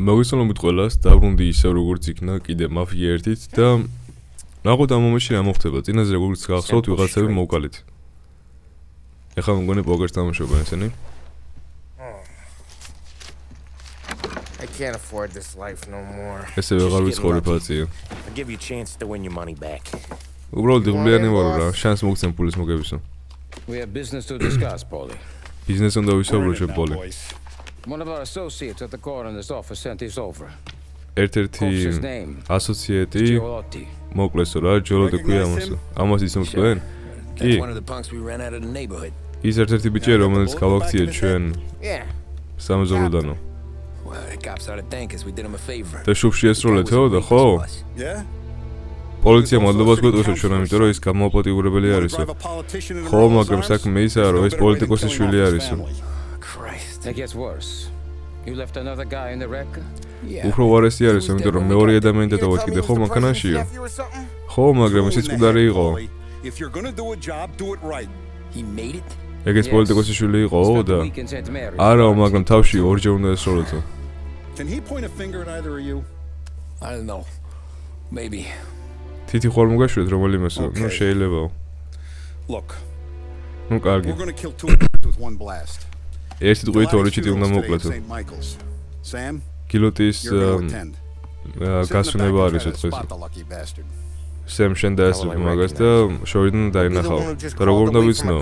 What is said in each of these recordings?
მოგესალმებით ყველას, დაბრუნდი ისევ როგორც იქნა, კიდე მაფია ერთით და ნახოთ ამ მომენტში რა მოხდება. წინაზე როგორც გახსოვთ, ვიღაცები მოვკალით. ეხლა მგონი პოკერს თამაშობენ ესენი. I can't afford this life no more. ესე ვეღარ ვიცხოვრებ აწია. I'll give you a chance to win your money back. უბრალოდ იღბლიანი ვარ რა, შანს მოგცემ პულის მოგებისო. We have business to discuss, Paulie. ბიზნეს უნდა ვისაუბრო შეპოლი. One of our associates at the coroner's office sent this over. ერთ-ერთი ასოციეტი მოკლეს რა, ჯოლოტი ქვია ამას. ამას ისმ თქვენ? კი. ის ერთ-ერთი ბიჭია, რომელიც გავაქციეთ ჩვენ. სამეზობლოდანო. და შუბში ესროლეთო და ხო? პოლიცია მადლობას გვეტყვის ჩვენ, ამიტომ რომ ის გამოპატიურებელი არისო. ხო, მაგრამ საქმე ისაა, რომ ეს პოლიტიკოსის შვილი არისო. It gets worse. You left another guy in the wreck? უფრო ვარესი არის, ამიტომ რომ მეორე ადამიანი დატოვეთ კიდე ხო მანქანაშიო. ხო, მაგრამ ისიც მკვდარი იყო. ეგეც პოლიტიკოსის შვილი იყო და არა, მაგრამ თავში ორჯერ უნდა ესროლეთო. I don't know. Maybe. თითი ხვალ მოგაშვით რომელიმესო, ნუ შეიძლებაო. ნუ კარგი. ერთი დღით ორი ჩიტი უნდა მოკლეთო. კილოტის გასვენება არის დღეს. სემ შენ დაესწრებ მაგას და შორიდან დაინახავ. და როგორ უნდა ვიცნო?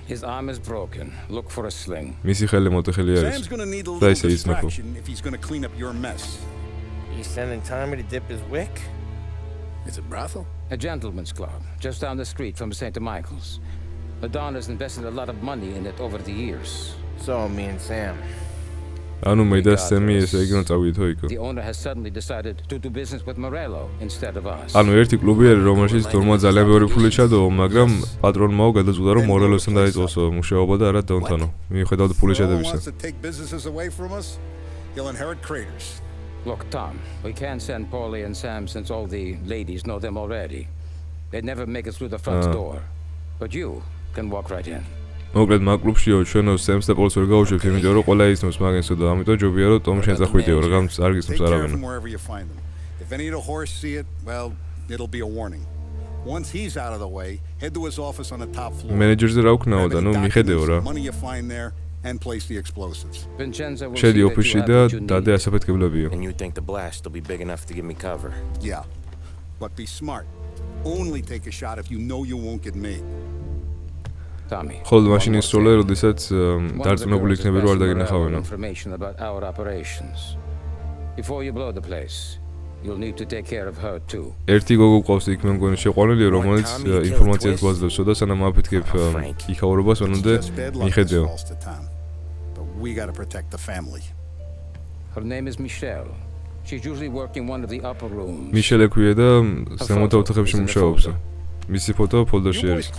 His arm is broken. Look for a sling. მისი ხელი მოტეხილი არის. და ისე იცნებო. You sending Tommy to dip his wick? It's a brothel? A gentleman's club, just down the street from St. Michael's. Madonna's invested a lot of money in it over the years. So me and Sam. ანუ მე და სემი ესე იგი წავიდო იქ. The owner has suddenly decided to do business with Morello instead of us. ანუ ერთი კლუბი არის, რომელშიც დორმა ძალიან ბევრი ფული ჩადო, მაგრამ პატრონმაო გადაწყვიტა რომ მორელოსთან დაიწყოსო მუშაობა და არა დონთანო. მიუხედავად ფული ჩადებისა. Look, Tom, we can't send Paulie and Sam since all the ladies know them already. They'd never make it through the front door. But you can walk right in. მოკლედ მაგ კლუბშიო ჩვენო სემს და პოლს ვერ გავუშვებთ, იმიტომ რომ ყველა ისნობს მაგენსო და ამიტომ ჯობია რომ ტომ შენ წახვიდეო, რადგან არ გისმის არავინ. If any of the horse see it, well, it'll be a warning. Once he's out of the way, head to his office on the top floor. მენეჯერზე რა ვქნაო და ნუ მიხედეო რა. Money you find there and place the explosives. შედი ოფისში და დადე ასაფეთქებლებიო. And you think the blast will be big enough to give me cover? Yeah. But be smart. Only take a shot if you know you won't get made. ხოლო მაშინ ისროლე, როდესაც დარწმუნებული იქნები რომ არ დაგინახავენო. Before you blow the place, you'll need to take care of her too. ერთი გოგო ყავს იქ მე მგონი შეყვანილი, რომელიც ინფორმაციას გვაძლევსო და სანამ აფეთქებ იქაურობას ვანამდე მიხედეო. We got to protect the family. Her name is Michelle. She's usually working one of the upper rooms. Michelle ქვია და ზემოთ ოთახებში მუშაობს. მისი ფოტო ფოლდერში არის.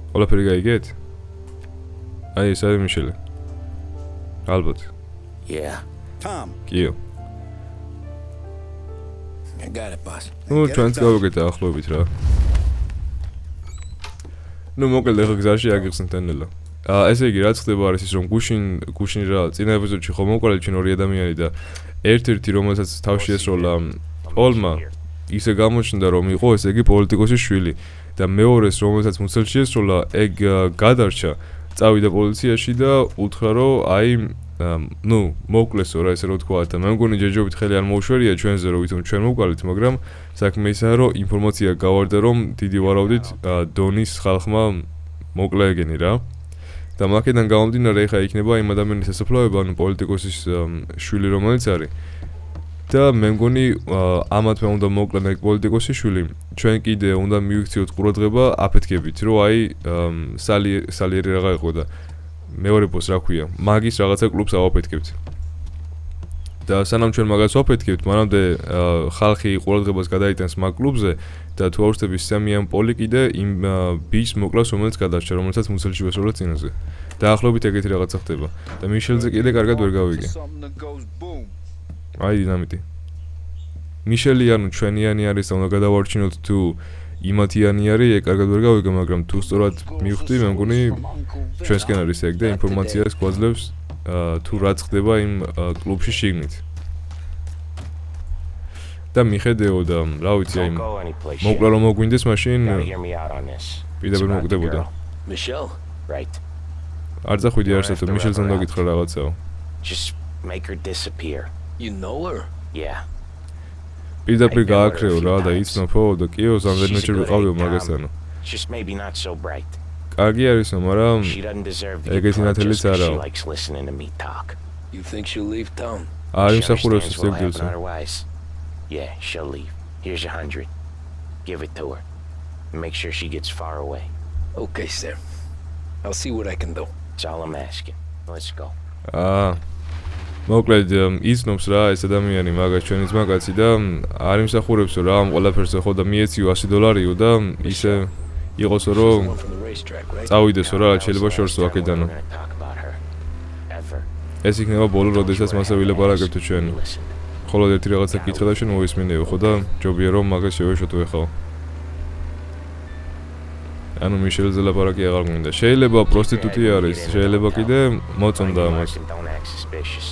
ყველაფერი გაიგეთ? აი ეს არის Michelle. ალბათ. Yeah. Tom. კიო. I got it, boss. ნუ ჩვენც გავიგეთ ახლობით რა. ნუ მოკლედ ახლა გზაში აგიხსნით ენელა. ესე იგი რაც ხდება არის ის რომ გუშინ რა წინა ეპიზოდში ხომ მოყოლეთ ჩვენ ორი ადამიანი და ერთ-ერთი რომელსაც თავში ესროლა პოლმა ისე გამოჩნდა რომ იყო ესე იგი პოლიტიკოსის შვილი და მეორეს რომელსაც მუცელში ესროლა ეგ გადარჩა წავიდა პოლიციაში და უთხრა რომ აი ნუ მოკლესო რა ესე რო თქვა და მე მგონი ჯერჯერობით ხელი არ მოუშვერია ჩვენზე რომ ვითომ ჩვენ მოვკალით მაგრამ საქმე ისაა რომ ინფორმაცია გავარდა რომ დიდი ვარაუდით დონის ხალხმა მოკლა ეგენი რა და მაქედან გამომდინარე ხა იქნება იმ ადამიანის სასაფლაოება ანუ პოლიტიკოსის შვილი რომელიც არის და მე მგონი ამათვე უნდა მოკლან ეგ პოლიტიკოსის შვილი ჩვენ კიდე უნდა მივიქციოთ ყურადღება აფეთქებით რომ აი სალიერი რაღა იყო და მეორე ბოს რა ქვია მაგის რაღაცა კლუბს ავაფეთქებთ და სანამ ჩვენ მაგას ვაფეთქებთ მანამდე ხალხი ყურადღებას გადაიტანს მაგ კლუბზე და თუ აუჩდები სემიან პოლი კიდე იმ ბიჭს მოკლავს რომელიც გადარჩა რომელსაც მუცელში ვესროლა წინაზე დაახლოებით ეგეთი რაღაცა ხდება და მიშელზე კიდე კარგად ვერ გავიგე აი დინამიტი მიშელი ანუ ჩვენიანი არის და უნდა გადავარჩინოთ თუ იმათიანი არის ეგ კარგად ვერ გავიგე მაგრამ თუ სწორად მივხვდი მე მგონი ჩვენსკენ არის ეგ და ინფორმაციას გვაძლევს თუ რაც ხდება იმ კლუბში შიგნით. და მიხედეო და რა ვიცი აი Don't go anyplace. მოკლა რომ მოგვინდეს მაშინ Gotta hear me out on this. It's პირდაპირ about the მოკდებოდა. girl. Michelle? Right. არ წახვიდი არსად მიშელს უნდა გითხრა რაღაცაო. Just make her disappear. You know her? Yeah. პირდაპირ გააქრეო რა და იცნობო და კიო რამდენიმე ჯერ ვიყავიო მაგასთანო. Just maybe not so bright. კარგი არისო, მაგრამ She doesn't deserve the ეგეთი approach ნათელიც just 'cause she არაო. likes listening to me talk. You think she'll leave town? არ She იმსახურებს understands ეს what'll happen დილსო. otherwise. Yeah, she'll leave. Here's 100. Give it to her. And make sure she gets far away. Okay, sir. I'll see what I can do. That's all I'm asking. Let's go. მოკლედ იცნობს რა ეს ადამიანი მაგას ჩვენი ძმაკაცი და არ იმსახურებსო რა ამ ყველაფერსო ხო და მიეციო $100 და ისე იყოსო She's the რომ one from the racetrack, right? წავიდესო რა შეიძლება შორსო We're აქედანო. gonna talk about her. Ever. ეს იქნება ბოლო როდესაც მასე ვილაპარაკებთ ჩვენ. Listen. ხოლო ერთი რაღაცა კითხე და შენ მოისმინეო ხო და ჯობია რომ მაგას შევეშოთ ეხლა. ანუ მიშელზე ლაპარაკი აღარ მინდა. შეიძლება პროსტიტუტი არის, შეიძლება კიდე მოწონდა ამას. Don't act suspicious.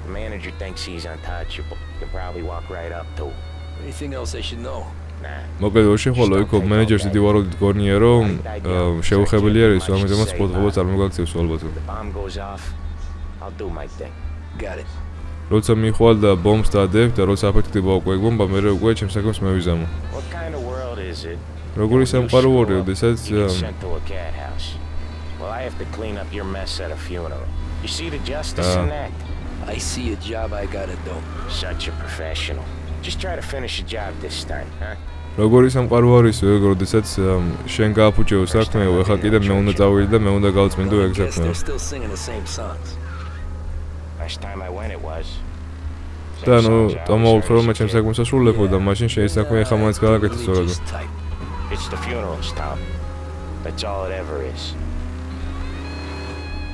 The manager thinks he's untouchable. You can probably walk right up to him. Anything else I should know? Nah. მოკლედ ვერ შეხვალო იქ მენეჯერს დიდი ვარაუდით გონია რომ შეუხებელი არის ამიტომაც ყურადღება წარმოგაქცევს ალბათ. The bomb goes off. I'll do my thing. Got it. როცა მიხვალ და ბომბს დადებ და როცა აფეთქდება უკვე ბომბა მე უკვე ჩემს საქმეს მევიზამო. What kind of world is it? როგორი სამყაროა როდესაც You get sent to a cat house. Well, I have to clean up your mess at a funeral. You see the justice in that? I see a job I gotta do. Such a professional. Just try to finish the job this time, huh? როგორი სამყარო არისო ეგ როდესაც შენ გააფუჭეო საქმეო ეხლა კიდე მე უნდა წავიდე და მე უნდა გავწმინდო ეგ Guess საქმეო. they're still singing the same songs. Last time I went it was. და ნუ თომაუთხრო რომ მე ჩემს საქმეს ასრულებო და მაშინ შენ საქმე ეხლა მაინც გააკეთე You სწორად. just type. It's the funerals, Tom. That's all it ever is.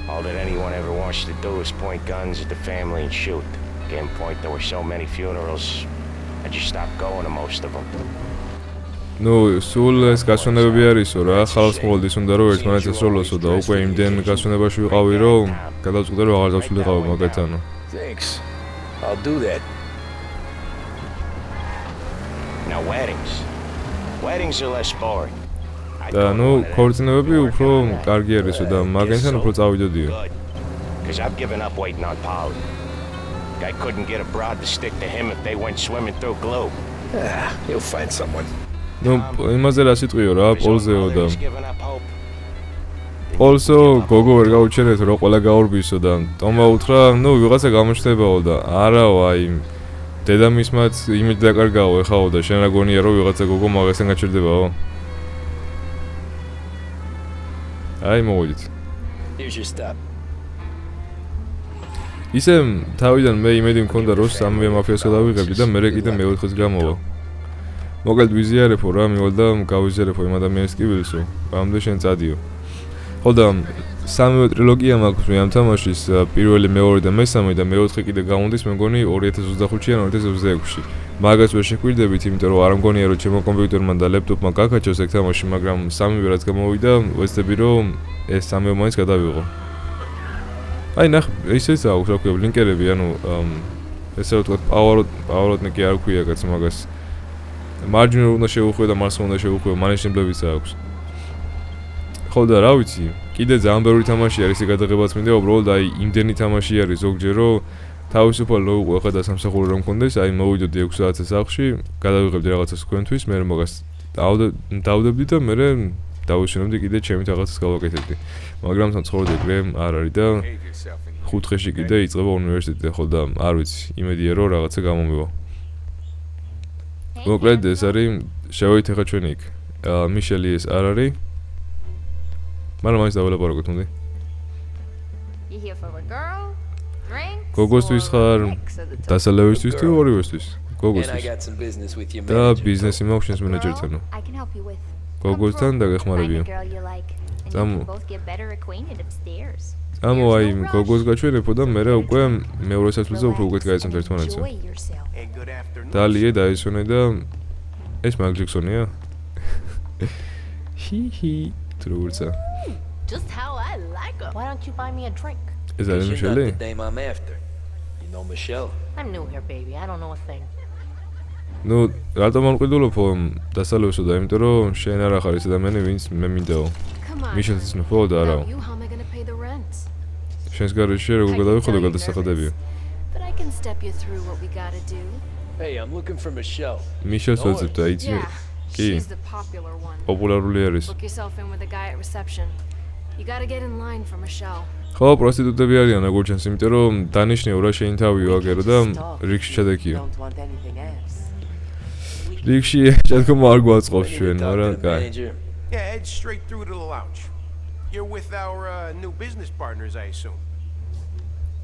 All that anyone ever wants to do is point guns at the family and shoot. Getting point there were so many funerals, I just stopped going to most of them. ნუ სულ ეს გასვენებები არისო რა ხალხს ყოველთვის უნდა რომ ერთმანეთს ესროლოსო და უკვე იმდენ გასვენებაში ვიყავი რომ გადავწყვიტე რომ აღარ დავსულიყავი მაგათანო. Thanks. I'll do that. Now weddings. Weddings are less boring. და ნუ ქორწინებები უფრო კარგი არისო და მაგენთან უფრო წავიდოდიო. Good. Because I've given up waiting on Polly. Guy couldn't get a broad to stick to him if they went swimming through glue. You'll find someone. ნუ იმაზე რა სიტყვიო რა პოლზეო და He's given up hope. პოლსო გოგო ვერ გაუჩერეთ რომ ყველა გაურბისო და ტომა უთხრა ნუ ვიღაცა გამოჩნდებაო და არაო აი დედამისმაც იმით დაკარგაო ეხაო და შენ რა გონია რომ ვიღაცა გოგო მაგასთან გაჩერდებაო. აი მოვიდით. Here's your stop. ისე თავიდან მე იმედი მქონდა რომ სამივე მაფიას გადავიღებდი და მე კიდე მეოთხეც გამოვა. მოკლედ ვიზიარებო რა მივალ და გავიზიარებო იმ ადამიანის კიბილსო. ამდე შენ წადიო. ხო და სამივე ტრილოგია მაქვს მე ამ თამაშის პირველი, მეორე და მესამე და მეოთხე კიდე გამონდის მე მგონი 2025-ში ან 2026-ში. მაგას ვერ შეკვირდებით, იმიტომ რომ არ მგონია რომ ჩემო კომპიუტერმა და ლეპტოპმა გაკაჩოს ეგ თამაში, მაგრამ სამივე რაც გამოვიდა, ვეცდები რომ ეს სამივე მაინც გადავიღო. აი ნახ, ისეც აქვს რა ქვია, ლინკერები, ანუ ესე რომ თქვა პავაროტნიკი არ ქვია კაც მაგას. მარჯვნივ უნდა შევუხვიო და მარცხნივ უნდა შევუხვიო, მანეჟებიც აქვს. ხო და რა ვიცი, კიდე ძალიან ბევრი თამაში არის ეს გადაღებაც მინდა, უბრალოდ აი იმდენი თამაში არის ზოგჯერ რომ თავისუფალ ლოუყო ახლა და სამსახური რომ მქონდეს, აი მოვიდოდი 6 საათზე სახლში, გადავიღებდი რაღაცას თქვენთვის, მე მაგას დავდებდი და მე დავუშინებდი კიდე ჩემით რაღაცას გავაკეთებდი. მაგრამ სამწუხაროდ ეგრე არ არის და 5 დღეში კიდე იწყება უნივერსიტეტი, ხო და არ ვიცი, იმედია რომ რაღაცა გამომივა. მოკლედ ეს არის შევით ახლა ჩვენ იქ. მიშელი ეს არ არის. მაგრამ მაინც დაველაპარაკოთ უნდა. You here for a girl? Drinks? გოგოსთვის ხარ დასალევისთვის თუ ორივესთვის? And I გოგოსთვის. got some business with your და manager. ბიზნესი მაქვს შენს მენეჯერთან. I can help you with. გოგოსთან დაგეხმარებიო. Find a girl you like, and you Tam- can both get better acquainted upstairs. ამო აი გოგოს გაჩვენებო და მე უკვე მეორე სასწრაფოზე უფრო უკეთ გაიცნობთ ერთმანეთს. Enjoy yourself. Hey, good afternoon. დალიე დაისვენე და ეს მაგ ჯექსონია? ჰი თუ როცა. Just how I like 'em. Why don't you buy me a drink? ეს არის You're მიშელი? not the dame I'm after. You know Michelle? I'm new here, baby. I don't know a thing. ნუ რატომ ამყიდულობო დასალევსო და იმიტომ რომ შენ არ ახარ ეს ადამიანი ვინც მე მინდაო. Come on. მიშელს ისნო და არა. Without you, how am I gonna pay the rent? შენს garaში როგორ გადავიხო და გადასახადებიო. But I can step you through what we gotta do. Hey, I'm looking for Michelle. მიშელს ვეძებ და იცი Yeah, კი she's the popular one. პოპულარული არის. Book yourself in with the guy at reception. You gotta get in line for Michelle. ხო, პროსტიტუტები არიან როგორ ჩანს, იმიტომ რომ დანიშნიო რა შენ თავიო აგერო და რიგში ჩადეკიო. Don't want anything else. რიგში ჩადგომ არ გვაწყობს ჩვენ, Talk to მაგრამ the კაი. manager. Yeah, head straight through to the lounge. You're with our new business partners, I assume.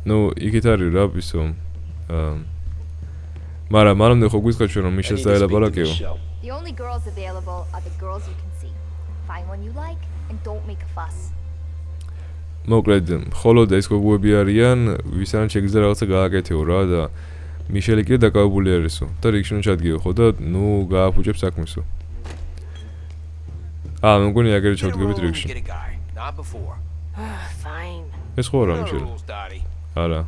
ნუ იქით არის რა ისო. მაგრამ მანამდე ხო გვიწყეთ ჩვენ რომ I მიშელს need to speak to დაელაპარაკეო. Michelle. The only girls available are the girls you can see. Find one you like and don't make a fuss. მოკლედ, მხოლოდ ეს გოგოები არიან, ვისთან შეგიძლია რაღაცა გააკეთეო რა და მიშელი კი დაკავებული არისო და რიგში უნდა ჩადგიო ხო და ნუ გააფუჭებს საქმესო. მე მგონი აგერ Get a ჩავდგებით room, რიგში. get a guy. Not before. Fine. ეს ხო რა What are the მიშელი? rules, Dottie? არა.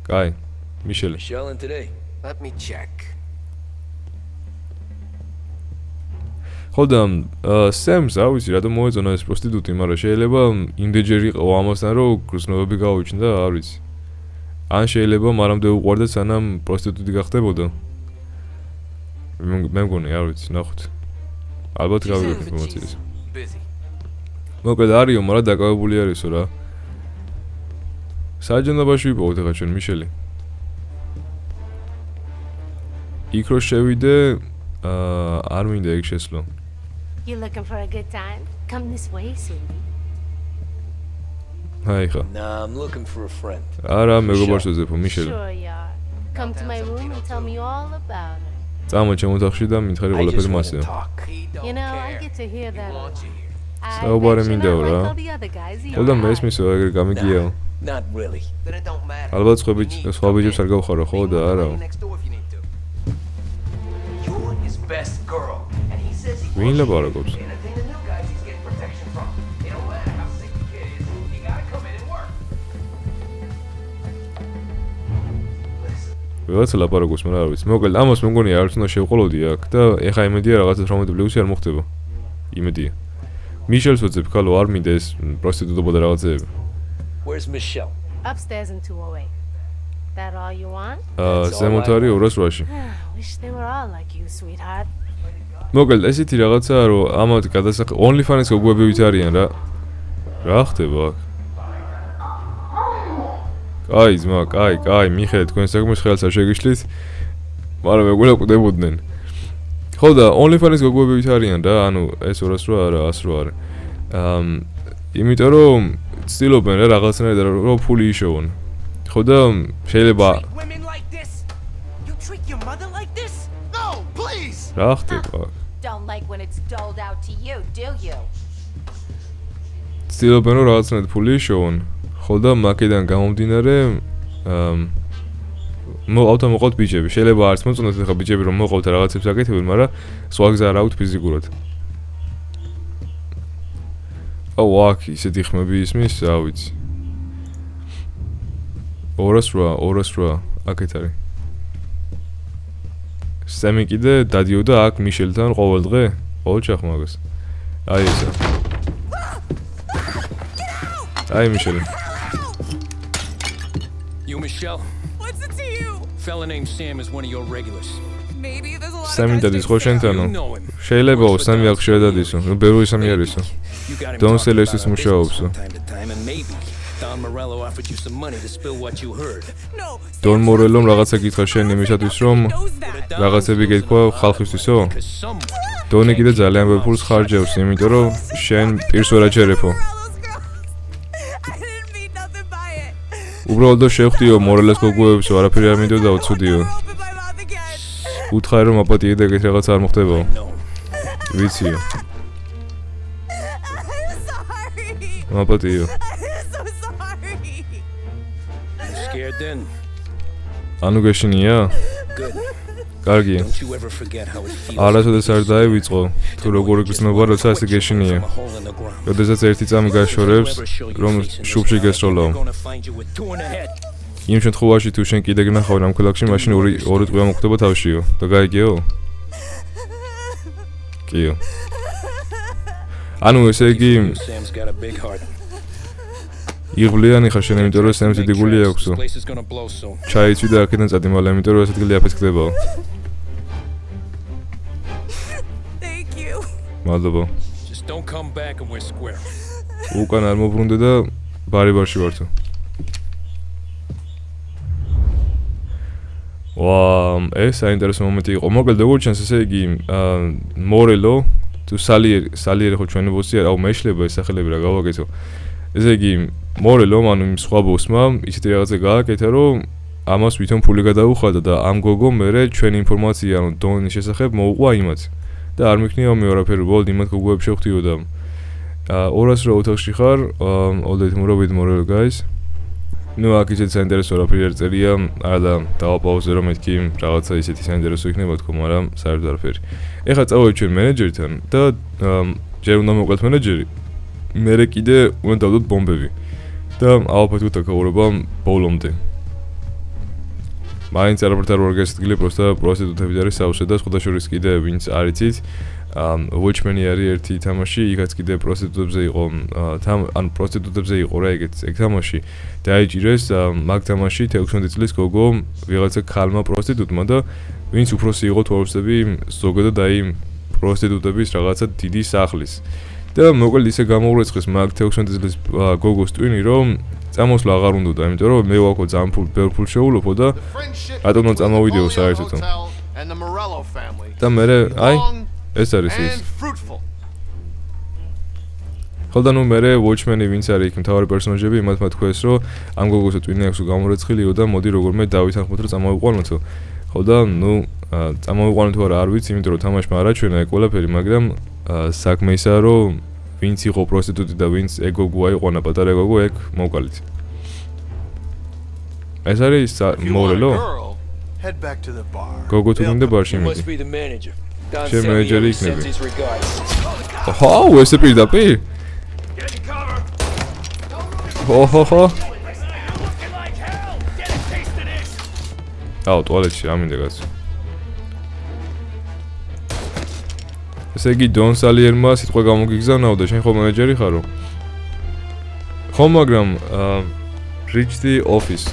კაი, მიშელი. Michelle in today. Let me check. ხო და სემს რა ვიცი რატომ მოეწონა ეს პროსტიტუტი, მაგრამ შეიძლება იმდენჯერ იყო ამასთან რომ გრძნობები გაუჩნდა, არ ვიცი. ან შეიძლება მანამდე უყვარდა სანამ პროსტიტუტი გახდებოდა. მე მგონი არ ვიცი, ნახოთ. ალბათ გავიგებ ინფორმაციას. Busy. მოკლედ არისო, მაგრამ დაკავებული არისო რა. საჯანობაში ვიპოვოთ ახლა ჩვენ მიშელი. იქ რო შევიდე, არ მინდა იქ შესვლო. You looking for a good time? Come this way, sweetie. აი ხა. Nah, I'm looking for a friend. არა, მეგობარს ვეძებო მიშელი. Sure you are. Come to my room and tell me all about her. წამა ჩემ ოთახში და მითხარი I just ყველაფერი want to მასეო. talk. He don't You know, I care. get to hear He that a wants lot. you here. I საუბარი bet you're მინდაო not რა. like all the other guys ხო და either. მესმისო, ეგრე გამიგიაო. Not really. Then it don't matter. ალბათ You need სხვა to ბიჭებს come არ in. გავხარო, ხო და Leave him არა. alone next door if you need to. You're his best girl, and he says he ვინ wants you ლაპარაკობს? to entertain the new guys he's getting protection from. It don't matter how sick the kid is, you gotta come in and work. ვიღაცა ლაპარაკობს, მაგრამ არ ვიცი. მოკლედ, ამას მე მგონი არც უნდა შევყოლოდი აქ და ეხა იმედია რაღაცა თრაუმატებლიუსი არ მოხდება. იმედია. მიშელს ვეძებ, ხალო, არ მინდა ეს პროსტიტუტობა და რაღაცეები. Where's Michelle? Upstairs in 208. That all you want? ზემოთ არის 208-ში. Wish they were all like you, sweetheart. მოკლედ, ესეთი რაღაცაა, რომ ამათ გადასახ OnlyFans გოგოები ვით არიან რა. რა ხდება აქ? კაი, ძმა, კაი, მიხედეთ თქვენ საქმეს ხელს არ შეგიშლით. მაგრამ მეგონა კვდებოდნენ. ხო და OnlyFans გოგოები ვით არიან რა, ანუ ეს 208 არა, 100 არა. იმიტომ რომ ცდილობენ რა რაღაცნაირად რომ ფული იშოვონ. ხო და შეიძლება Treat women like this? You treat your mother like this? No, please! რა ხდება აქ? Don't like when it's doled out to you, do you? ცდილობენ რომ რაღაცნაირად ფული იშოვონ. ხო და მაკედან გამომდინარე მოყავთ ბიჭები. შეიძლება არც მოწონათ ახლა ბიჭები რომ მოყავთ რაღაცებს აკეთებენ, მაგრამ სხვა გზა არ აქვთ ფიზიკურად. აქ ისეთი ხმები ისმის, რა ვიცი. 208 აქეთ არის. სემი კიდე დადიოდა აქ მიშელთან ყოველ დღე, ყოველ ჩახმაგას. აი ესა. აი მიშელი. You, Michelle? What's it to you? Fella named Sam is one of your regulars. Maybe there's a lot სამი of guys დადის ხო named Sam. შენთანო? You know him. შეიძლება სამი აქ შეედადისო. ნუ ბევრი სამი არისო. You got him Don't talking sell about us this our მუშაობს. business from time to time, and maybe Don Morello offered you some money to spill what you heard. No. დონ მორელომ რაღაცა გითხრა შენ იმისათვის რომ knows that. რაღაცები გეკვა ხალხისთვისო? Because someone დონი კიდე ძალიან ბევრ ფულს ხარჯავს, იმიტომ რომ შენ პირს ვერ აჩერეფო. Morello's girls. I didn't mean nothing by it. უბრალოდ და შევხვდიო მორელეს გოგოებს, არაფერი არ მინდოდა უცუდიო. I'll open my mouth again. უთხარი რომ აპატიე და ეგეთ რაღაც არ მოხდებაო. know. ვიციო. I'm sorry. აპატიო. I'm so sorry. You scared then? ანუ გეშინია? კარგი. არასოდეს არ დაივიწყო, თუ როგორი გრძნობა, როცა ასე გეშინია. როდესაც ერთი წამი გაშორებს, რომ შუბში გესროლაო. იმ შემთხვევაში თუ შენ კიდე გნახავ ამ ქალაქში, მაშინ ორი ტყვია მოხდება თავშიო. და გაიგეო? კიო. ანუ ესე იგი იღვლიანი ხარ შენ, იმიტომ რომ სემს დიდი გული აქვსო. ჩაიცვი და აქედან წადი მალე, იმიტომ რომ ასეთ გლი აფეთქდებაო. მადლობა. უკან არ მოbrunდე და ბარი-ბარში ვართო. ეს საინტერესო მომენტი იყო. მოკლედ როგორ ჩანს, ესე იგი, მორელო თუ სალიერი ხო ჩვენი ბოსი არა, მეშლება ეს სახელები რა გავაკეთო. ესე იგი, მორელო, ანუ იმ სხვა ბოსმა ისეთი რაღაცა გააკეთა, რომ ამას ვითომ ფული გადაუხადა და ამ გოგო მერე ჩვენი ინფორმაცია, ანუ დონის შესახებ მოუყვა იმათ. და არ მიქნიო მე ვარაფერი, ბოლოდ იმათ გოგოებს შევხვდიო და 200 რა ოთახში ხარ, all with Morel guys. ნუ აქ ისეთი საინტერესო რაფერი არ წერია, არა დავაპაუზე რომ მეთქი რაღაცა ისეთი საინტერესო იქნება თქო, მაგრამ საერთოდ არაფერი. ეხლა წავედი ჩვენ მენეჯერთან და ჯერ უნდა მოვყვეთ მენეჯერი. მერე კიდე უნდა დავდოთ ბომბები. და ავაფეთქოთ აქაურობა ბოლომდე. მაინც არაფერთ არ ვარ გასადგილი, პროსტა პროსტიტუტები არის საუბრზე და სხვადასხვა კიდე ვინც არიცით. Watchmen-ი არის ერთი თამაში, იქაც კიდე პროსტიტუტებზე იყო, ანუ პროსტიტუტებზე იყო რა ეგ თამაში. დაიჭირეს მაგ თამაში 16 წლის გოგო ვიღაცა ქალმა პროსტიტუტმა და ვინც უფროსი იყო თორსები ზოგადად აი პროსტიტუტების რაღაცა დიდი სახლის. და მოკლედ ისე გამოურეცხეს მაგ 16 წლის გოგოს ტვინი, რომ წამოსვლა აღარ უნდოდა, იმიტომ რომ მე ვაკო ძალიან ბევრ ფულს შეულობო და რატომ წამოვიდეო საერთოდ. და მე აი ეს არის ის. ხოლდა ნუ მე Watchmen-ი ვინც არის იქ მთავარი პერსონაჟები, იმათ თქვეს, რომ ამ გოგოს ტვინი აქვს გამორეცხილიო და მოდი როგორმე დავითანხმოთ, რომ წამოვიყვანოთო. ხოლდა ნუ წამოვიყვანოთ თუ არა არ ვიცი, იმიტომ რომ თამაშმა არაჩვენა ეგ ყველაფერი, მაგრამ საქმე ისაა, რომ ვინც იყო პროსტიტუტი და ვინც ეგ გოგო აიყვანა პატარა გოგო, ეგ მოვკალით. ეს არის მორელო? გოგო თუ მინდა ბარში მიდი. შენ მენეჯერი იქნები. ოჰო, ესე პირდაპირ? ოჰო. აუ, ტუალეტში ამინდა კაცო. ესე იგი დონ სალიერმა სიტყვა გამოგიგზავნაო და შენ ხო მენეჯერი ხარო? ხო, მაგრამ reach the office.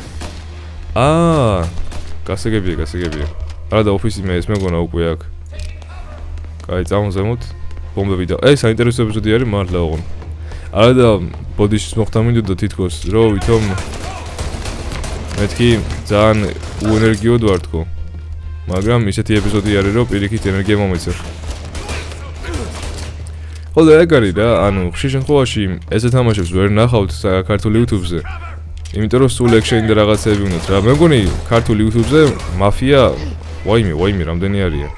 გასაგებია. არა და ოფისი მე ეს მეგონა უკვე აქ. აი, წამოზემოთ ბომბები და ეს საინტერესო ეპიზოდი არის მართლა ოღონდ. არა და ბოდიშის მოხდა მინდოდა თითქოს, რომ ვითომ მეთქი ძალიან უენერგიოდ ვარ თქო. მაგრამ ისეთი ეპიზოდი არის, რომ პირიქით ენერგია მომეწერ. ხოლო ეგ არის რა, ანუ ხშირ შემთხვევაში ესე თამაშებს ვერ ნახავთ საქართველოს YouTube-ზე. იმიტომ რომ სულ ეგ შეიძლება რაღაცები უნდათ რა. მე მგონი ქართულ YouTube-ზე მაფია ვაიმე რამდენი არიან.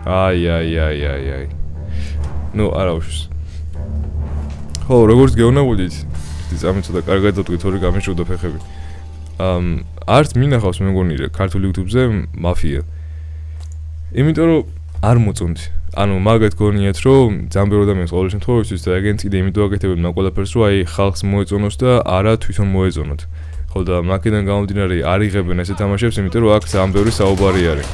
აი. ნუ არა უშვის. ხო, როგორც გეუნებოდით, წამი ცოტა კარგად დატყვით, ორი გამიშოვდა ფეხები. არც მინახავს მე მგონი ქართულ YouTube-ზე მაფია. იმიტომ რომ არ მოწონთ. ანუ მაგათ გონიათ, რომ ძალიან ბევრი ადამიანს ყოველ შემთხვევაში და ეგენც კიდე იმიტომ აკეთებენ მაგ ყველაფერს, რომ აი ხალხს მოეწონოს და არა თვითონ მოეწონოთ. ხო და მაგიდან გამომდინარე არ იღებენ ესე თამაშებს, იმიტომ რომ აქ ძალიან ბევრი საუბარი არის.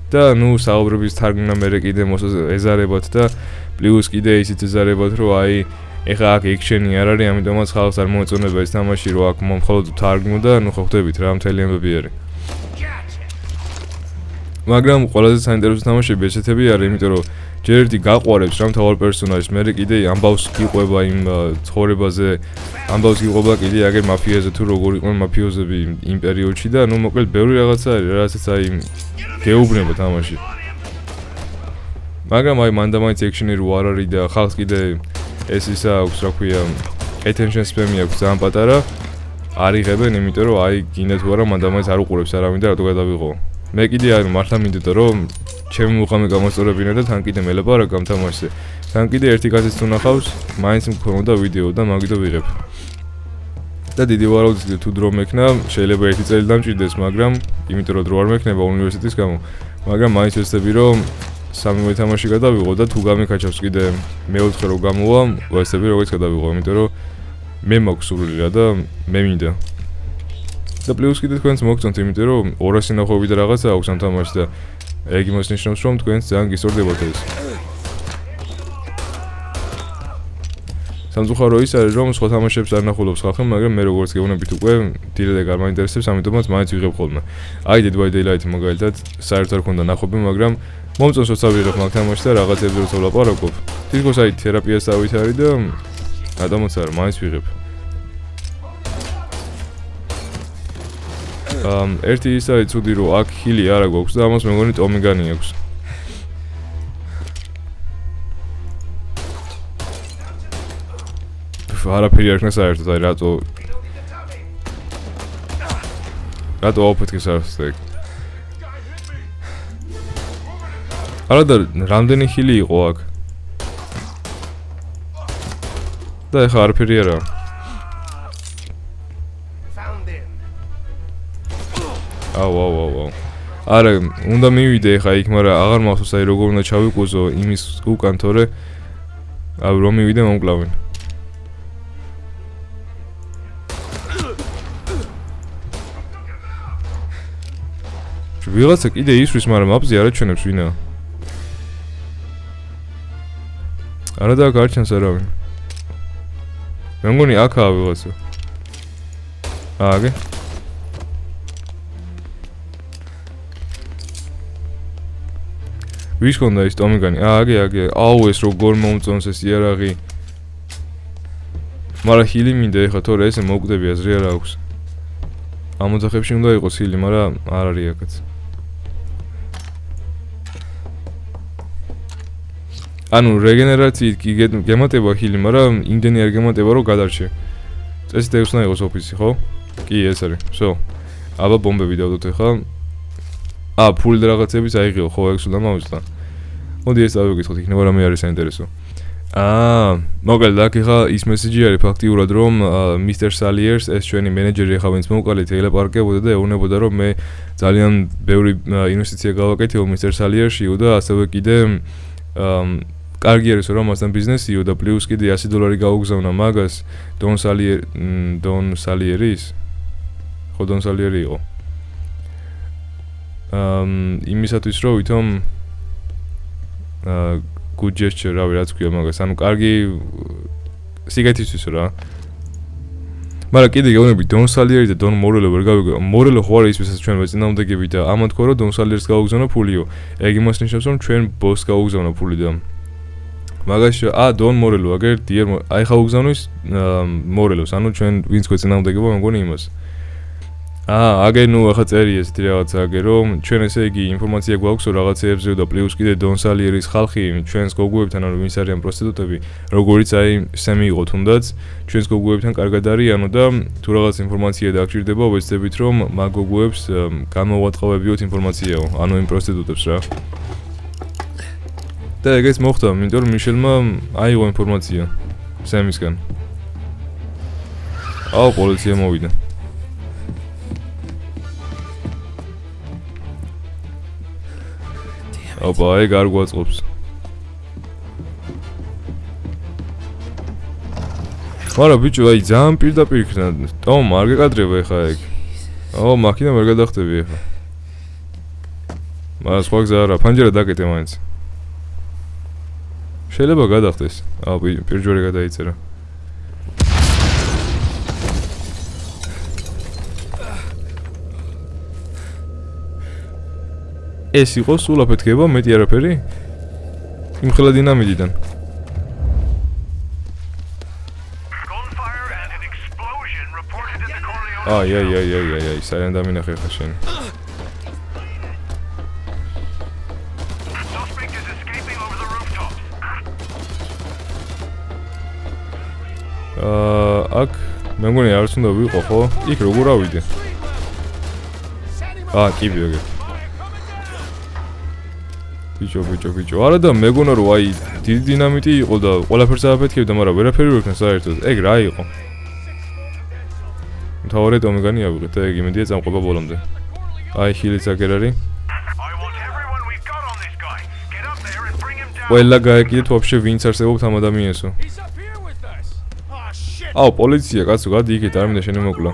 და ნუ საუბრების თარგმნა მერე კიდე ეზარებათ და პლუს კიდე ისიც ეზარებათ, რომ აი ეხა აქ ექშენი არ არის, ამიტომაც ხალხს არ მოეწონება ეს თამაში, რომ აქ მხოლოდ თარგმნო და ნუ ხო ხვდებით რა მთელი ამბები არის. მაგრამ ყველაზე საინტერესო თამაშები ესეთები არის, იმიტომ რომ ჯერ ერთი გაყვარებს რა მთავარ პერსონაჟს, მერე კიდე ამბავს გიყვება იმ ცხოვრებაზე, ამბავს გიყვება კიდე აგერ მაფიაზე თუ როგორ იყვნენ მაფიოზები იმ პერიოდში და ნუ მოკლედ ბევრი რაღაცა არის, რასაც აი გეუბნება თამაში. მაგრამ აი მანდამაინც ექშენი რო არ არის და ხალხს კიდე ეს ისა აქვს, რა ქვია, attention span-ი აქვს ძალიან პატარა, არ იღებენ, იმიტომ რომ აი გინდა თუ არა მანდამაინც არ უყურებს არავინ და რატო გადავიღო. მე კიდე აი მართლა მინდოდა რომ ჩემი მუღამი გამოსწორებინა და თან კიდე მელაპარაკ ამ თამაშზე. თან კიდე ერთი კაციც თუ ნახავს, მაინც მქონდა ვიდეო და მაგითო ვიღებ. და დიდი ვარაუდით თუ დრო მექნა, შეიძლება ერთი წელი დამჭირდეს, მაგრამ იმიტომ რომ დრო არ მექნება უნივერსიტეტის გამო, მაგრამ მაინც ვეცდები რომ სამივე თამაში გადავიღო და თუ გამიქაჩავს კიდე მეოთხე რო გამოვა, ვეცდები როგორც გადავიღო, იმიტომ რომ მე მაქვს სურვილი რა და მე მინდა. და პლუს კიდე თქვენს მოგწონთ, იმიტომ რომ 200 ნახვევი და რაღაცა აქვს ამ თამაშს და ეგ იმას ნიშნავს, რომ თქვენს ძალიან გისწორდებათ ეს. სამწუხარო ის არის, რომ სხვა თამაშებს არ ნახულობს ხალხი, მაგრამ მე როგორც გეუბნებით უკვე დილედ არ მაინტერესებს, ამიტომაც მაინც ვიღებ ხოლმე. აი Dead by Daylight მაგალითად საერთოდ არ ქონდა ნახობი, მაგრამ მომწონს როცა ვიღებ მაგ თამაშს და რაღაცებზე როცა ვლაპარაკობ. თითქოს აი თერაპიას დავითარი და ადამიანს არ მაინც ვიღებ. ერთი ის არის ცუდი რომ აქ ჰილი არა გვაქვს და ამას მეგონი ტომიგანი აქვს. არაფერი არ ქნა საერთოდ, აი რატო ოფეთქი საერთოდ ეგ. არა და რამდენი ჰილი იყო აქ. და ეხა არაფერი არა. აუ. არა, უნდა მივიდე ეხა იქ, მაგრამ აღარ მახსოვს აი როგორ უნდა ჩავიკვოზო იმის უკან, თორე აი რომ მივიდე მომკლავენ. ვიღაცა კიდე ისვრის, მაგრამ აპზე არ აჩვენებს ვინა. არა და აქ არ ჩანს არავინ. მე მგონი აქაა ვიღაცა. აგე. ვის ქონდა ის ტომიგანი? აგე. აუ ეს როგორ მომწონს ეს იარაღი. მაგრამ ჰილი მინდა ეხა, თორე ესე მოვკვდები აზრი არ აქვს. ამ ოთახებში უნდა იყოს ჰილი, მაგრამ არ არის აქაც. ანუ რეგენერაციით კი გემატება ჰილი, მაგრამ იმდენი არ გემატება რომ გადარჩე. წესით ეს უნდა იყოს ოფისი, ხო? კი, ეს არის. всё. აბა ბომბები დავდოთ ახლა. ფული და რაღაცებიც აიღიო, ხო, ეგ სულ ამავისლა. მოდი ეს დავიკითხოთ, იქნება რამე არის საინტერესო. მოგალ აქ ახლა ის მესიჯი არის ფაქტიურად რომ Mr. Saliers ეს ჩვენი მენეჯერი ახლა ვინც მოვყალით ელაპარაკებოდა და ეუბნებოდა რომ მე ძალიან ბევრი ინვესტიცია გავაკეთე Mr. Saliers-ში და ასევე კიდე კარგი არის რომ მასთან ბიზნესიო და პლუს კიდე $100 გაუგზავნა მაგას Don Salieris ხო Don Salieri იყო იმისათვის რომ ვითომ good gesture რავი რაც ქვია მაგას ანუ კარგი სიგეთისთვის რა მაგრამ კიდე გეუბნები Don Salieri და Don Morello ვერ გავიგე Morello ხო არის ვისაც ჩვენ ვეწინააღმდეგები და ამან თქვა რომ Don Saliers გაუგზავნა ფულიო ეგ იმას ნიშნავს რომ ჩვენ ბოს გაუგზავნა ფული და მაგაში Don Morello აგერ დიერ აი ხა უგზავნის Morello-ს ანუ ჩვენ ვინც გვეწინააღმდეგება მეგონი იმას აგერ ნუ ახლა წერი ესეთი რაღაცა აგერ რომ ჩვენ ესე იგი ინფორმაცია გვაქვს რაღაცეებზე და პლუს კიდე Don Salieris ხალხი ჩვენს გოგუებთან ანუ ვინც არიან პროსტიტუტები როგორიც აი სემი იყო თუნდაც ჩვენს გოგუებთან კარგად არიანო და თუ რაღაც ინფორმაცია დაგჭირდება ვეცდებით რომ მაგ გოგუებს გამოვატყავებიოთ ინფორმაციაო ანუ იმ პროსტიტუტებს რა და ეგეც მოხდა იმიტომ რომ მიშელმა აიღო ინფორმაცია სემისგან პოლიცია მოვიდა ოპა, ეგ არ გვაწყობს. მაგრამ ბიჭო, აი ძალიან პირდაპირ იქნა. ტომ, არ გეკადრება ეხა ეგ. მაქინა ვერ გადახტები ეხა. მაგრამ სხვა გზა არა, ფანჯარა დაკეტე მაინც. შეიძლება გადახტეს. პირჯვარი გადაიწერა. ეს იყო სულ აფეთქება მეტი არაფერი? იმხელა დინამიტიდან. აი, საერთოდ დამინახე ხა შენ. აქ მე მგონი არც უნდა ვიყო, ხო? იქ როგორ ავიდე? კი ვიგე. ბიჭო. არა და მეგონა რომ აი დიდი დინამიტი იყო და ყველაფერს ააფეთქებდა, მაგრამ ვერაფერი ვერ ქნა საერთოდ. ეგ რა იყო? მთავარი ტომიგანი ავიღეთ და ეგ იმედია წამყვება ბოლომდე. აი ხილიც აგერ არის. ყველა გაეკიდეთ ვაფშე ვინც არსებობს ამ ადამიანსო. აუ პოლიცია კაცო გადი იქით არ მინდა შენი მოკლა.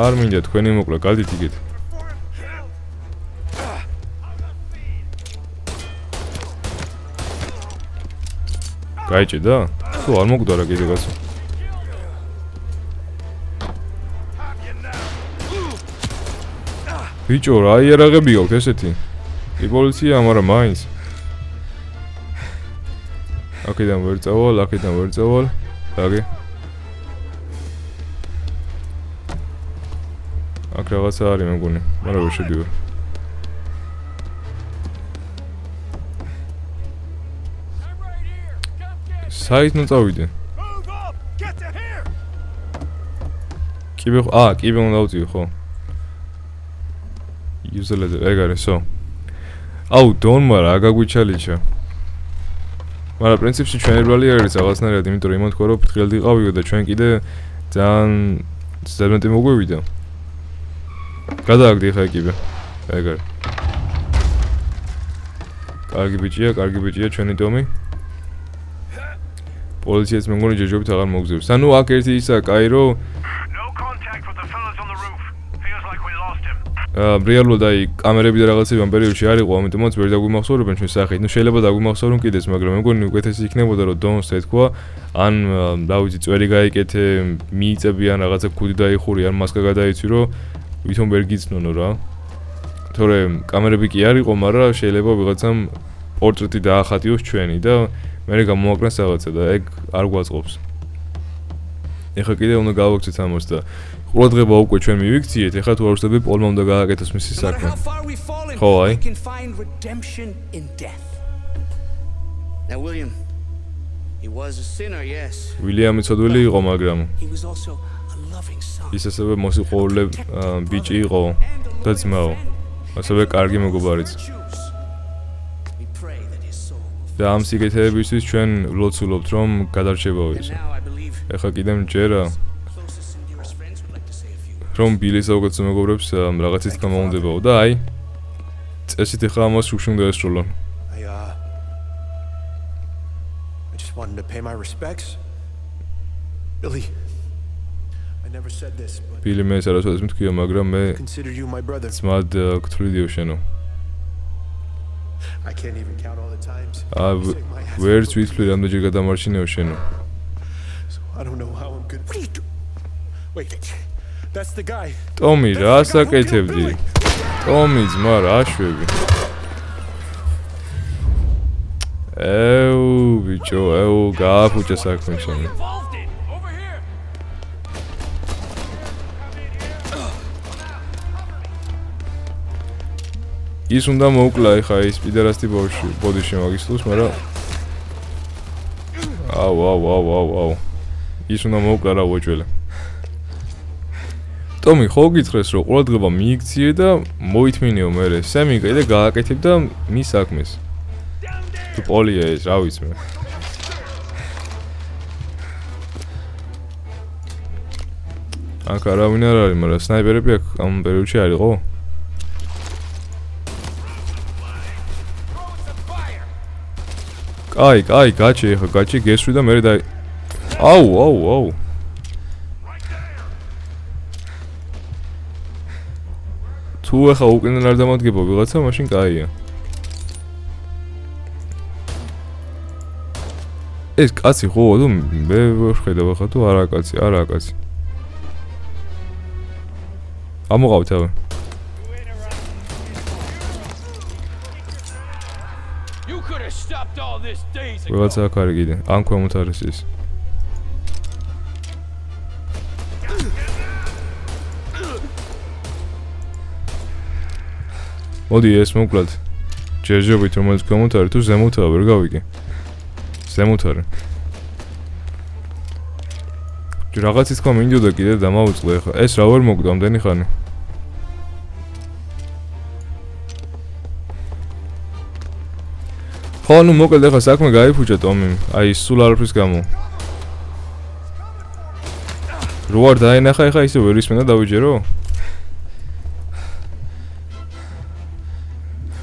არ მინდა თქვენი მოკლა გადით იქით. გაიჭედა? თუ არ მოკვდა რა კიდე კაცო. ბიჭო რა იარაღები გაქვთ ესეთი? კი პოლიცია, მაგრამ მაინც. აქედან ვერ წავალ. დაგე. აქ რაღაცა არის მეგონი, მაგრამ ვერ შედივარ. საით წავიდე. კიბე უნდა დავწიო ხო? იუზელედე ეგ არისო. აუ დონმა რა გაგვიჩალიჩა. მაგრამ პრინციპში ჩვენი ბრალი არის რაღაცნაირად, იმიტომ რომ იმათქო რომ ფრთხილად იყავიო და ჩვენ კიდე ძალიან ზედმეტი მოგვევიდა. გადააგდი ხა კიბე. ეგ არის. კარგი ბიჭია ჩვენი დომი. პოლიციაც მე მგონი ჯერჯერობით აღარ მოგზევს. ანუ აქ ერთი ისა კაი რომ რეალურად აი კამერები და რაღაცები ამ პერიოდში არ იყო, ამიტომაც ვერ დაგვიმახსოვრებენ ჩვენ სახით. ნუ შეიძლება დაგვიმახსოვრონ კიდეც, მაგრამ მე მგონი უკეთესი იქნებოდა რომ დონს ეთქვა, ან რა ვიცი, წვერი გაიკეთე, მიიწები ან რაღაცა ქუდი დაიხური, ან მასკა გადაიცვი, რომ ვითომ ვერ გიცნონო რა. თორემ კამერები კი არ იყო, მაგრამ შეიძლება ვიღაცამ პორტრეტი დაახატიოს ჩვენი და მე გამოვაკრას რაღაცა და ეგ არ გვაწყობს. ეხლა კიდე უნდა გავაკეთოთ ამას და ყურადღება უკვე ჩვენ მივიქციეთ, ეხლა თუ არ ვსწრები პოლმა უნდა გააკეთოს მისი საქმე. ხო, აი. Now William, he was a sinner, yes. William ცოდვილი იყო, მაგრამ He was also a loving son. ის ასევე მოსიყვარულე ბიჭი იყო და ძმაო. ასევე კარგი მეგობარიც. და ამ სიკეთეებისთვის ჩვენ ვლოცულობთ რომ გადარჩებაო ის. ეხლა კიდე მჯერა რომ ბილის აუგეცო მეგობრებს რაღაცის გამაუნდებაო და აი წესით ეხლა ამას შუში უნდა ესრულონ. I just wanted to pay my respects. Billy, I never said this, but ბილი მე საერთოდ მეთქვია, მაგრამ მე consider you my brother. ძმად გთვლიდიო შენო. I can't even count all the times. ვერც ვიცვლი რამდენჯერ გადამარჩინეო შენო. So I don't know how I'm good. What are you doing? Wait. That's the guy. ტომი, რა საკეთებდი? ტომი, ძმა, რა შვები? ბიჭო, გააფუჭა საქმე შენი. ის უნდა მოუკლა ეხა ის პიდერასტი ბოდიში მაგისტოს, მაგრამ აუ. ის უნდა მოუკლა რა უეჭველე. ტომი, ხო გითხრეს რომ ყურადღება მიიქციე და მოითმინეო მერე. სემი კიდე გააკეთებ და მის საქმეს. თუ პოლია ეს, რა ვიცი მე. აქ არავინ არ არის, მაგრამ სნაიპერები აქ ამ პერიოდში არ იყო? კაი, გაჩი ეხა, გესვი და მერე დაი. აუ. თუ ეხა უკენენ არ დამადგება ვიღაცა, მაშინ კაია. ეს კაცი ხო, თუ მე ვერ ხედავ ახლა თუ არაა კაცი. ამოყავთ ავე. ვიღაცა აქ არის კიდე, ან ქვემოთ არის ის. მოდი ეს მოკლედ. ჯერჯერობით რომელიც ქვემოთ არის თუ ზემოთაა, ვერ გავიგე. ზემოთ არის. რაღაცის თქმა მინდოდა კიდე დამავიწყო ეხლა. ეს რა ვერ მოკვდა ამდენი ხანი? ხო, ნუ მოკლედ ახლა საქმე გაიფუჭა ტომიმ. აი სულ არაფრის გამო. რო არ დაენახა ახლა ისე ვერ ისმენ და დავიჯერო?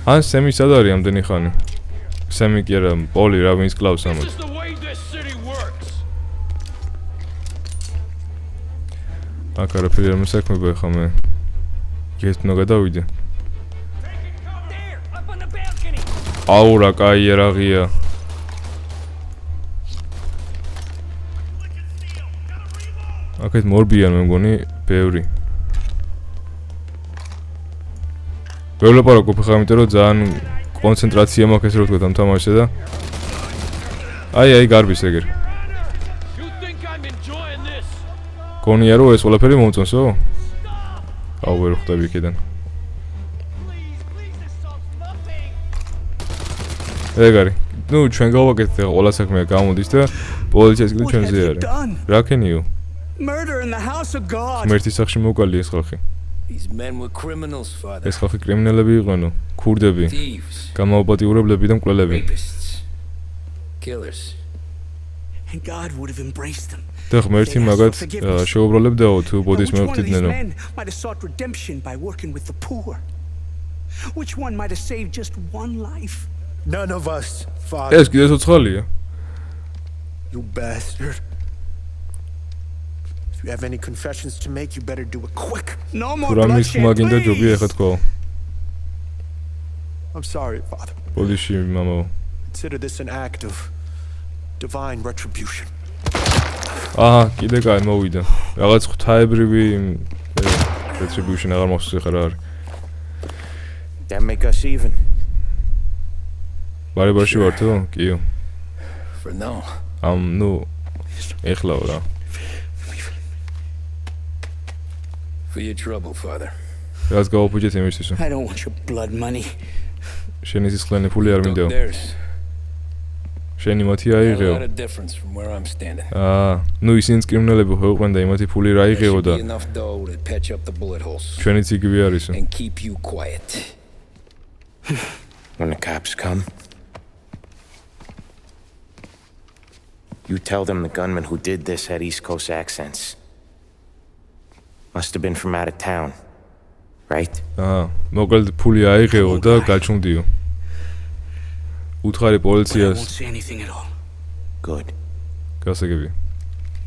ან სემი სად არის ამდენი ხანი? სემი კი არა, პოლი რა ვინც კლავს ამათ. აქ არაფერი არ მოსაქმება ახლა მე. გესტნო გადავიდე. აუ რა კაია რა ღია. აქეთ მორბიან მე მგონი ბევრი. ვერ ვლაპარაკობ ხა იმიტომ რომ ძალიან კონცენტრაცია მაქვს ესე რომ ვთქვათ ამ თამაშზე და აი გარბის ეგერ. გონია რომ ეს ყველაფერი მომწონსო? აუ ვერ ხვდები იქიდან. ეგ არის. ნუ ჩვენ გავაკეთეთ ყველა საქმე გამოდის და პოლიციას კიდე ჩვენზე არის. რა ქენიო? Murder in the house of God. მერტის სახში მოკალი ეს ხალხი. These men were criminals, father. ეს ხალხი კრიმინალები იყვენო, ქურდები, გამაოპატიურებლები და მკვლელები. Killers. And God would have embraced them. და ღმერთი მაგათ შეუბრალებდაო თუ ბოდის მეუხდიდნენ. Might have sought redemption by working with the poor. Which one might have saved just one life? None of us, father. ეს კიდე ცოცხალია. You bastard. If you have any confessions to make, you better do it quick. No more bloodshed, please. I'm sorry, father. Consider this an act of divine retribution. კიდე კაი მოვიდა. რაღაც ღვთაებრივი retribution აღარ მახსოვს ხარ არის. That make us even. ბარებარში ვარ თუ? კიო. For now. ნუ ეხლა რა. For your trouble, father. Let's go put it in your I don't want your blood money. შენი სისხლიანი ფული არ მინდა. შენი მათი აიღეო. ნუ ისინიც კრიმინალები ხო იყვნენ და იმათი ფული რა აიღეო და ჩვენიც იგივე არისო. And keep you quiet. When the cops come, you tell them the gunman who did this had East Coast accents. Must have been from out of town, right? მოკლედ ფული აიღეო და გაჩუნდიო. უთხარი პოლიციას. Good. გასაგებია.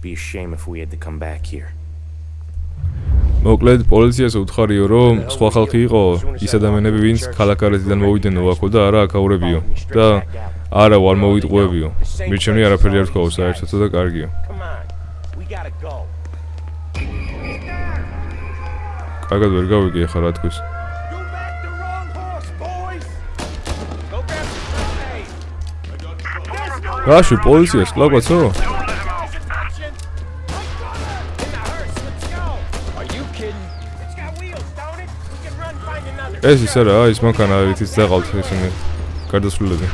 Be a shame if we had to come back here. მოკლედ პოლიციას უთხარიო რომ სხვა ხალხი იყო ის ადამიანები ვინც ქალაქარეთიდან მოვიდნენ აქო და არა აკაურებიო და არა ვარ მოვიტყუებიო. მირჩევნი არაფერი არ თქვაო საერთოდ და კარგიო. კარგად ვერ გავიგე ახლა რა თქვის. რაში პოლიციას კლავაცო? ეს ის არა, ის მანქანა რითიც დაყავთ ისინი გარდაცვლილები.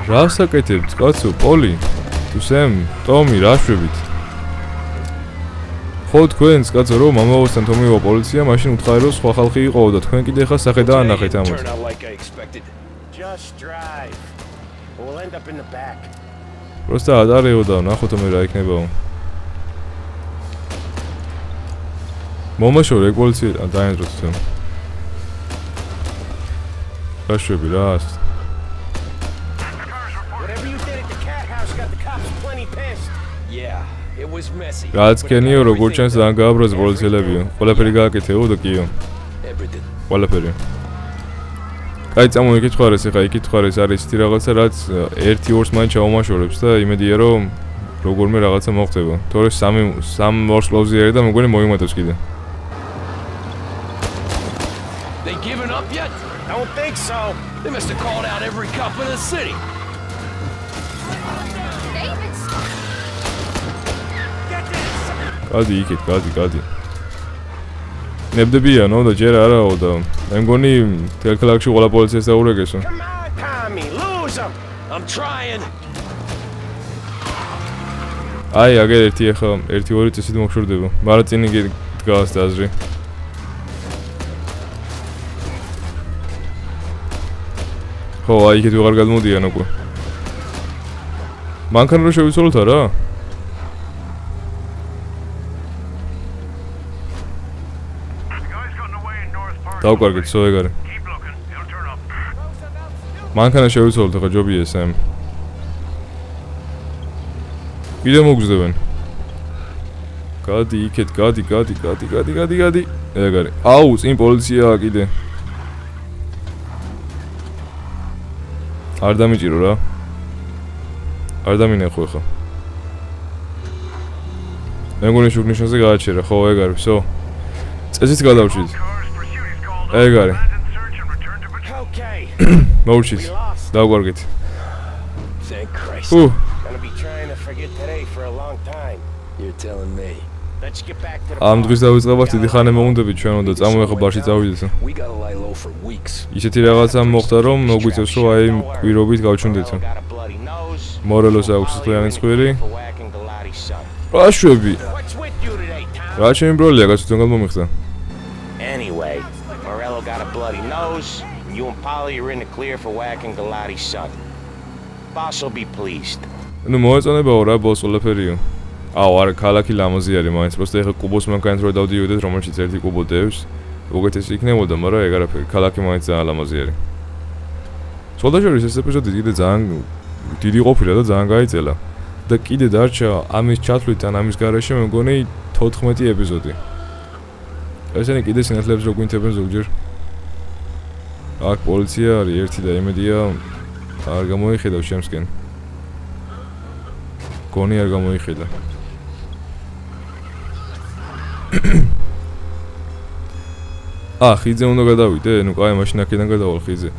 რა საკეთებთ, კაცო, პოლი? თუ სემ, ტომი, რა შვებით? ხო თქვენს, კაცო, რომ ამავოსთან თომივა პოლიცია, მაშინ უთხარი რომ სხვა ხალხი იყო და თქვენ კიდე ხა სახე დაანახეთ ამათ. პროსტა ატარეო და ნახოთ მე რა იქნებაო. მომაშორე პოლიცია დაენდროთ თუ. რა შვები რა? რაც კენიო როგორ ჩანს ძალიან გააბრაზ პოლიციელებიო. ყველაფერი გააკეთეო და კიო. ყველაფერი. კაი წამოიკითხარეს ახლა იკითხარეს არის ისეთი რაღაცა რაც 1-2-ს მაინც ჩაუმაშორებს და იმედია რომ როგორმე რაღაცა მოხდება. თორე 3 ვარსკვლავზე არის და მეგონი მოიმატებს კიდე. They given up yet? Don't think so. They must have called out every cop in the city. გადი იქით, გადი. ნებდებიანო და ჯერ არაო და მე მგონი თელ ქალაქში ყველა პოლიციას დაურეგესო. აი, აგერ ერთი ახლა 1-2 წესით მოხშურდება. მაგრამ წინ დგას და აზრი. ხო, აი იქით ვეღარ გადმოდიან უკვე. მანქანა რო შევიცვალოთ არა? დავკარგეთ, სო ეგ არის. მანქანა შევიცვალოთ ახლა ჯობია სამ. კიდე მოგზდებენ. გადი იქეთ, გადი. ეგ არის. აუ, წინ პოლიციაა კიდე. არ დამიჭირო რა. არ დამინახო ახლა. მე მგონი შუქნიშანზე გააჩერა, ხო, ეგ არის, всё. წესით გადავჭიდით. ეგ არის. მოუჩით. დავგვარგეთ. Thank Christ. Gonna be trying to forget today for a long time. You're telling me. Let's get back to the ამ დღის დავიწყებთ, დიდი ხანი მოუნდებით ჩვენ უნდა წამოეხო ბარში წავიდეთ. We gotta lie low for weeks. ისეთი რაღაცა მოხდა რომ მოგვიწევს რომ აი კვირობით გავჩუნდეთ. მორელოს აქვს სკლიანი ცხვირი. რა შვები? რა ჩემი ბროლია გასულ გამომიხდა. Anyway, Morello got a bloody nose, and you and Polly are in the clear for whacking Galati's son. Boss will be pleased. ნუ მოეწონებაო რა ბოს ყველაფერიო. აუ არა ქალაქი ლამაზი არის მაინც, просто ეხა კუბოს მანქანით რო დავდივიდეთ, რომელშიც ერთი კუბო დევს. უკეთესი იქნებოდა, მაგრამ ეგ არაფერი, ქალაქი მაინც ძალიან ლამაზი არის. სოლდაჟერის ეს ეპიზოდი კიდე ძალიან დიდი ყოფილა და ძალიან გაიწელა. და კიდე დარჩა ამის ჩათვლით ან ამის გარეშე მე მგონი 14 ეპიზოდი. ესენი კიდე სინათლეებს რო გვინთებენ ზოგჯერ. აქ პოლიცია არის ერთი და იმედია არ გამოიხედავ შემსკენ. გონი არ გამოიხედა. ხიძე უნდა გადავიდე? ნუ კაი, მაშინ აქედან გადავალ ხიძე.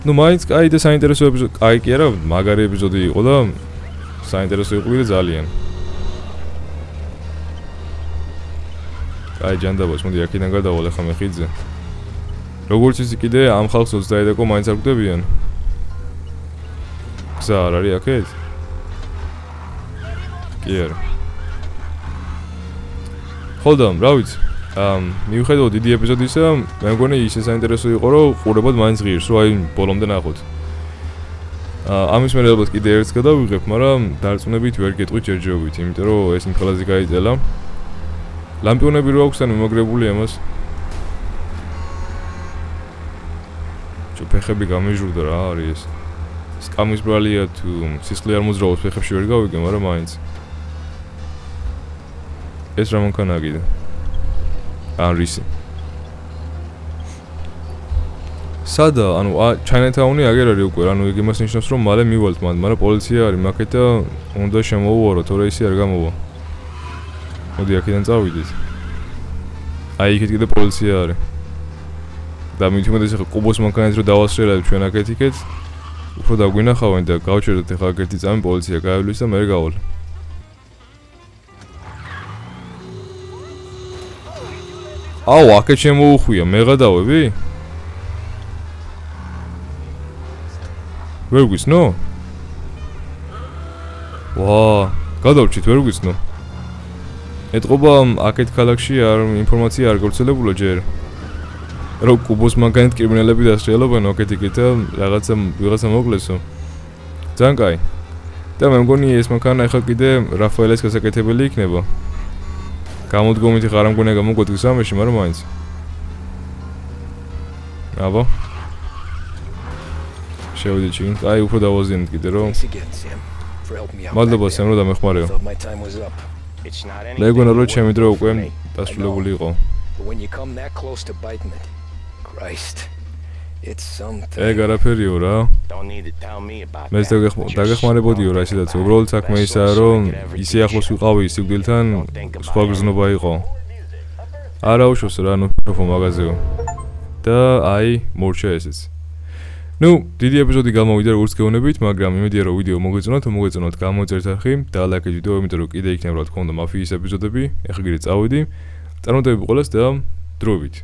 ნუ მაინც კაი და საინტერესო ეპიზოდი, კაი კი არა, მაგარი ეპიზოდი იყო და საინტერესო იყო კიდე ძალიან. კაი ჯანდაბას, მოდი აქედან გადავალ ახლა მე ხიძე. როგორც ისი კიდე ამ ხალხს 20 დაკო მაინც არ გვდებიან. გზა არ არის აქეთ? კი არა. ხოლო რა ვიცი. მიუხედავად დიდი ეპიზოდისა, მე მგონი ისე საინტერესო იყო, რომ ყურებად მაინც ღირს, რომ აი ბოლომდე ნახოთ. ამის მერე ალბათ კიდე ერთს გადავიღებ, მაგრამ დარწმუნებით ვერ გეტყვით ჯერჯერობით, იმიტომ რომ ეს იმხელაზე გაიწელა. ლამპიონები რო აქვს ან მიმაგრებული ამას. ფეხები გამიჟურდა რა არის ეს. სკამის ბრალია თუ სისხლი არ მოძრაობს ფეხებში ვერ გავიგე, მაგრამ მაინც. ეს რა მანქანაა კიდე? რისი. სადა, ანუ ჩაინათაუნი აგერ არის უკვე, ანუ იგი მას ნიშნავს რომ მალე მივალთ მანდ, მაგრამ პოლიცია არის მაგეთ და უნდა შემოუვარო, თორე ისი არ გამოვა. მოდი აქედან წავიდეთ. აი იქით კიდე პოლიცია არის. და მით უმეტეს ახლა კუბოს მანქანით რო დავასრელებთ ჩვენ აქეთ იქეთ, უფრო დაგვინახავენ და გავჩერდეთ ახლა ერთი წამი პოლიცია გაივლის და მე გავალ. აუ, აქეთ შემოუხვია, მე გადავები? ვერ გვიცნო? ვა, გადავჭით, ვერ გვიცნო. ეთყობა აქეთ ქალაქში არ ინფორმაცია არ გავრცელებულა ჯერ. რომ კუბოს მანქანით კრიმინალები დასრიალებენ აქეთ იქით და ვიღაცა მოკლესო. ძალიან კაი. და მე მგონი ეს მანქანა ახლა კიდე რაფაელეს გასაკეთებელი იქნება. გამოდგომით ხარ ამ მგონია გამოგვედგეს ამაში, მაგრამ მაინც. აბა. შევიდეთ შინ. აი უფრო დავაზიანეთ კიდე რომ. მადლობა სამ რომ დამეხმარეო. მეგონა რომ ჩემი დრო უკვე დასრულებული იყო. Christ. It's something. ეგ არაფერიო რა. მე დაგეხმარებოდიო რა ისედაც. უბრალოდ საქმე ისაა რომ ისე ახლოს ვიყავი სიკვდილთან, სხვა გრძნობა იყო. არა უშავს რა, ნუ მიკროფონ მაღაზიო. და აი, მორჩა ესეც. ნუ, დიდი ეპიზოდი გამოვიდა როგორც გეუბნებით, მაგრამ იმედია რომ ვიდეო მოგეწონათ, გამოიწერთ არხი, დალაიქეთ ვიდეო, იმიტომ რომ კიდე იქნება რა თქმა უნდა მაფიის ეპიზოდები. ეხლა კიდე წავიდი. წარმატებები ყველას და დროებით.